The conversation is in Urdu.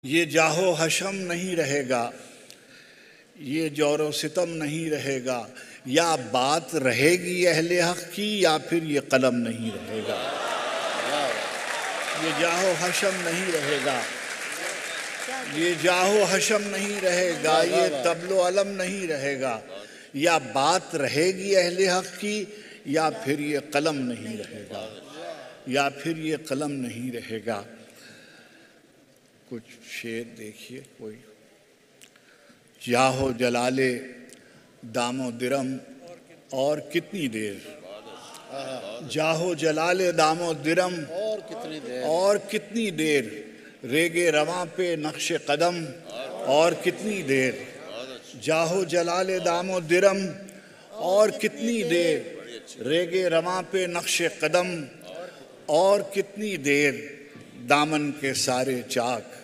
یہ جاہ و حشم نہیں رہے گا، یہ جور و ستم نہیں رہے گا، یا بات رہے گی اہل حق کی یا پھر یہ قلم نہیں رہے گا۔ یہ جاہ و حشم نہیں رہے گا، یہ جاہ و حشم نہیں رہے گا، یہ طبل و علم نہیں رہے گا، یا بات رہے گی اہل حق کی یا پھر یہ قلم نہیں رہے گا، یا پھر یہ قلم نہیں رہے گا۔ کچھ شعر دیکھیے کوئی۔ جاہ و جلال دام و درم اور کتنی دیر، جاہ و جلال دام و درم اور کتنی دیر، ریگ رواں پہ نقش قدم اور کتنی دیر، جاہ و جلال دام و درم اور کتنی دیر، ریگ رواں پہ نقش قدم اور کتنی دیر، دامن کے سارے چاک